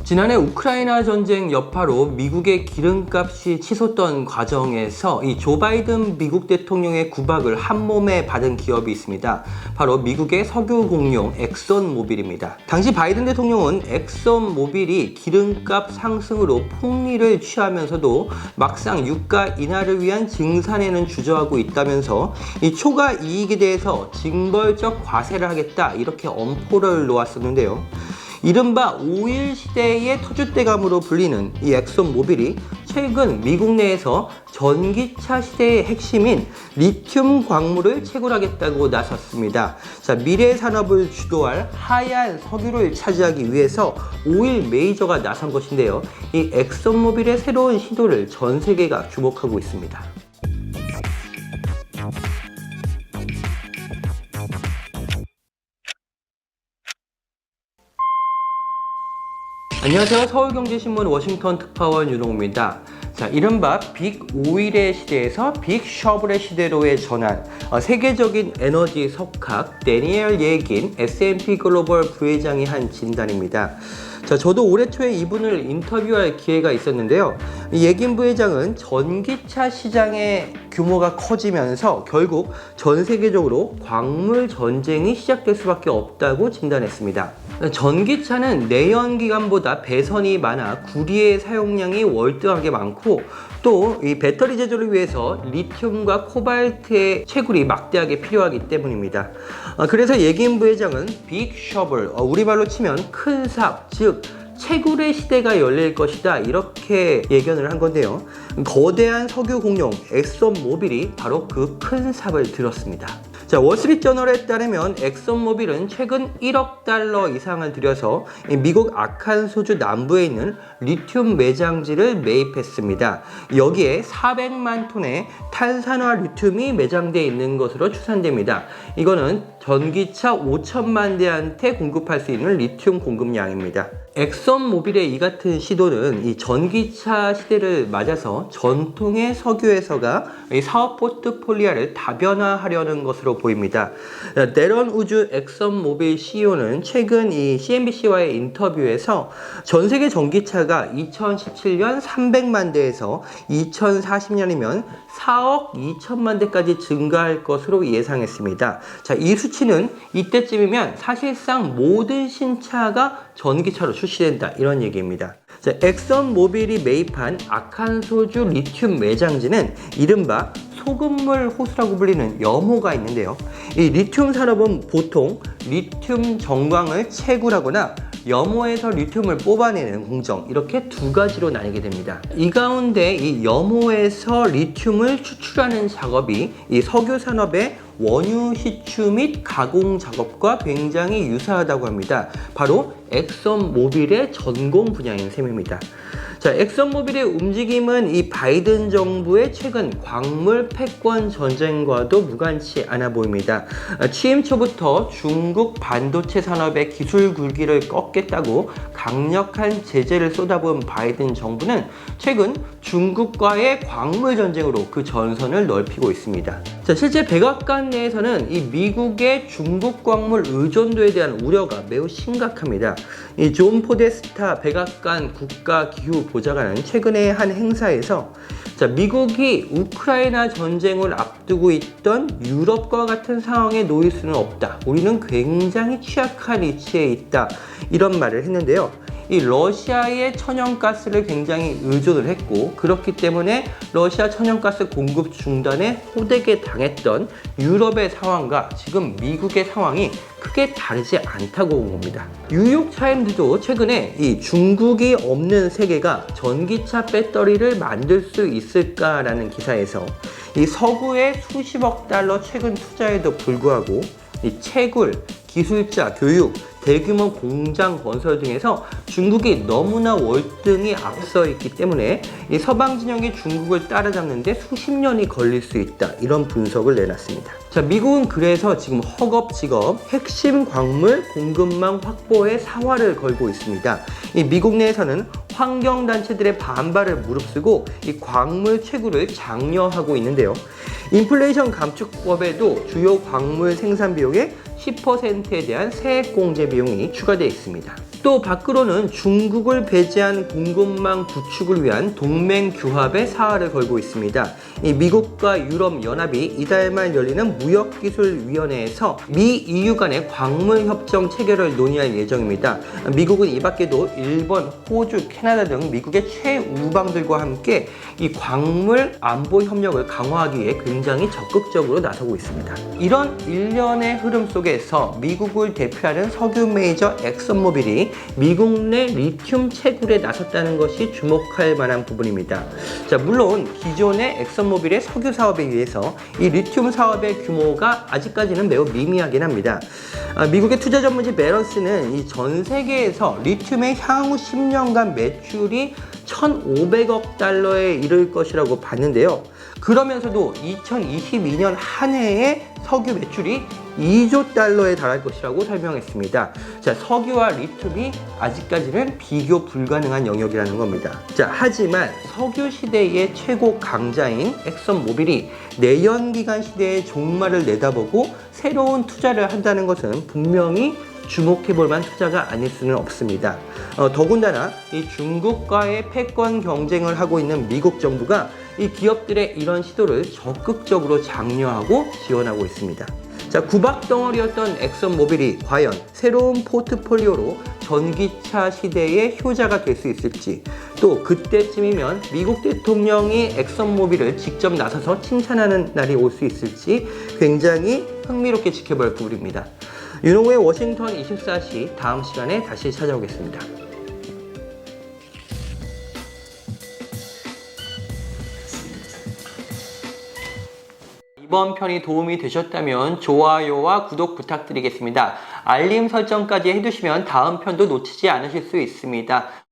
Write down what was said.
지난해 우크라이나 전쟁 여파로 미국의 기름값이 치솟던 과정에서 이 조 바이든 미국 대통령의 구박을 한몸에 받은 기업이 있습니다. 바로 미국의 석유 공룡 엑선모빌입니다. 당시 바이든 대통령은 엑선모빌이 기름값 상승으로 폭리를 취하면서도 막상 유가 인하를 위한 증산에는 주저하고 있다면서 이 초과 이익에 대해서 징벌적 과세를 하겠다 이렇게 엄포를 놓았었는데요. 이른바 오일 시대의 터줏대감으로 불리는 이 엑선모빌이 최근 미국 내에서 전기차 시대의 핵심인 리튬 광물을 채굴하겠다고 나섰습니다. 자, 미래 산업을 주도할 하얀 석유를 차지하기 위해서 오일 메이저가 나선 것인데요. 이 엑선모빌의 새로운 시도를 전 세계가 주목하고 있습니다. 안녕하세요. 서울경제신문 워싱턴 특파원 윤홍입니다. 자, 이른바 빅 오일의 시대에서 빅 셔블의 시대로의 전환, 세계적인 에너지 석학 데니엘 예긴 S&P 글로벌 부회장이 한 진단입니다. 자, 저도 올해 초에 이분을 인터뷰할 기회가 있었는데요. 예긴 부회장은 전기차 시장의 규모가 커지면서 결국 전 세계적으로 광물 전쟁이 시작될 수밖에 없다고 진단했습니다. 전기차는 내연기관보다 배선이 많아 구리의 사용량이 월등하게 많고 또 이 배터리 제조를 위해서 리튬과 코발트의 채굴이 막대하게 필요하기 때문입니다. 그래서 예긴 부회장은 빅 셔블, 우리말로 치면 큰 삽, 즉 채굴의 시대가 열릴 것이다 이렇게 예견을 한 건데요. 거대한 석유 공룡 엑선모빌이 바로 그 큰 삽을 들었습니다. 자, 월스트리트저널에 따르면 엑선모빌은 최근 1억 달러 이상을 들여서 미국 아칸소주 남부에 있는 리튬 매장지를 매입했습니다. 여기에 400만 톤의 탄산화 리튬이 매장되어 있는 것으로 추산됩니다. 이거는 전기차 5천만 대한테 공급할 수 있는 리튬 공급량입니다. 엑선모빌의 이 같은 시도는 이 전기차 시대를 맞아서 전통의 석유회사가 이 사업 포트폴리오를 다변화하려는 것으로 보입니다. 데런 우즈 엑선모빌 CEO는 최근 이 CNBC와의 인터뷰에서 전 세계 전기차가 2017년 300만 대에서 2040년이면 4억 2천만 대까지 증가할 것으로 예상했습니다. 자, 이 수치는 이때쯤이면 사실상 모든 신차가 전기차로 출시된다 이런 얘기입니다. 자, 엑선모빌이 매입한 아칸소주 리튬 매장지는 이른바 소금물 호수라고 불리는 염호가 있는데요. 이 리튬 산업은 보통 리튬 정광을 채굴하거나 염호에서 리튬을 뽑아내는 공정, 이렇게 두 가지로 나뉘게 됩니다. 이 가운데 이 염호에서 리튬을 추출하는 작업이 이 석유 산업의 원유 시추 및 가공 작업과 굉장히 유사하다고 합니다. 바로 엑선모빌의 전공 분야인 셈입니다. 자, 엑선모빌의 움직임은 이 바이든 정부의 최근 광물 패권 전쟁과도 무관치 않아 보입니다. 취임 초부터 중국 반도체 산업의 기술 굴기를 꺾겠다고 강력한 제재를 쏟아부은 바이든 정부는 최근 중국과의 광물 전쟁으로 그 전선을 넓히고 있습니다. 자, 실제 백악관 내에서는 이 미국의 중국 광물 의존도에 대한 우려가 매우 심각합니다. 이 존 포데스타 백악관 국가기후보좌관은 최근에 한 행사에서 자, 미국이 우크라이나 전쟁을 앞두고 있던 유럽과 같은 상황에 놓일 수는 없다. 우리는 굉장히 취약한 위치에 있다. 이런 말을 했는데요. 이 러시아의 천연가스를 굉장히 의존을 했고 그렇기 때문에 러시아 천연가스 공급 중단에 호되게 당했던 유럽의 상황과 지금 미국의 상황이 크게 다르지 않다고 본 겁니다. 뉴욕타임즈도 최근에 이 중국이 없는 세계가 전기차 배터리를 만들 수 있을까라는 기사에서 이 서구의 수십억 달러 최근 투자에도 불구하고 이 채굴, 기술자, 교육, 대규모 공장 건설 등에서 중국이 너무나 월등히 앞서 있기 때문에 이 서방 진영이 중국을 따라잡는데 수십 년이 걸릴 수 있다 이런 분석을 내놨습니다. 자, 미국은 그래서 지금 허겁지겁 핵심 광물 공급망 확보에 사활을 걸고 있습니다. 이 미국 내에서는 환경단체들의 반발을 무릅쓰고 이 광물 채굴을 장려하고 있는데요. 인플레이션 감축법에도 주요 광물 생산 비용의 10%에 대한 세액 공제 비용이 추가되어 있습니다. 또 밖으로는 중국을 배제한 공급망 구축을 위한 동맹 규합에 사활을 걸고 있습니다. 이 미국과 유럽연합이 이달 말 열리는 무역기술위원회에서 미, EU 간의 광물 협정 체결을 논의할 예정입니다. 미국은 이 밖에도 일본, 호주, 캐나다 등 미국의 최우방들과 함께 이 광물 안보 협력을 강화하기 위해 굉장히 적극적으로 나서고 있습니다. 이런 일련의 흐름 속에서 미국을 대표하는 석유 메이저 엑슨모빌이 미국 내 리튬 채굴에 나섰다는 것이 주목할 만한 부분입니다. 자, 물론 기존의 엑슨모빌의 석유 사업에 비해서 이 리튬 사업의 규모가 아직까지는 매우 미미하긴 합니다. 미국의 투자 전문지 베런스는 이 전 세계에서 리튬의 향후 10년간 매출이 1,500억 달러에 이를 것이라고 봤는데요. 그러면서도 2022년 한 해에 석유 매출이 2조 달러에 달할 것이라고 설명했습니다. 자, 석유와 리튬이 아직까지는 비교 불가능한 영역이라는 겁니다. 자, 하지만 석유 시대의 최고 강자인 엑슨모빌이 내연기관 시대의 종말을 내다보고 새로운 투자를 한다는 것은 분명히 주목해볼 만한 투자가 아닐 수는 없습니다. 더군다나 이 중국과의 패권 경쟁을 하고 있는 미국 정부가 이 기업들의 이런 시도를 적극적으로 장려하고 지원하고 있습니다. 자, 구박덩어리였던 엑슨모빌이 과연 새로운 포트폴리오로 전기차 시대의 효자가 될 수 있을지, 또 그때쯤이면 미국 대통령이 엑슨모빌을 직접 나서서 칭찬하는 날이 올 수 있을지 굉장히 흥미롭게 지켜볼 부분입니다. 윤홍우의 워싱턴 24시 다음 시간에 다시 찾아오겠습니다. 이번 편이 도움이 되셨다면 좋아요와 구독 부탁드리겠습니다. 알림 설정까지 해두시면 다음 편도 놓치지 않으실 수 있습니다.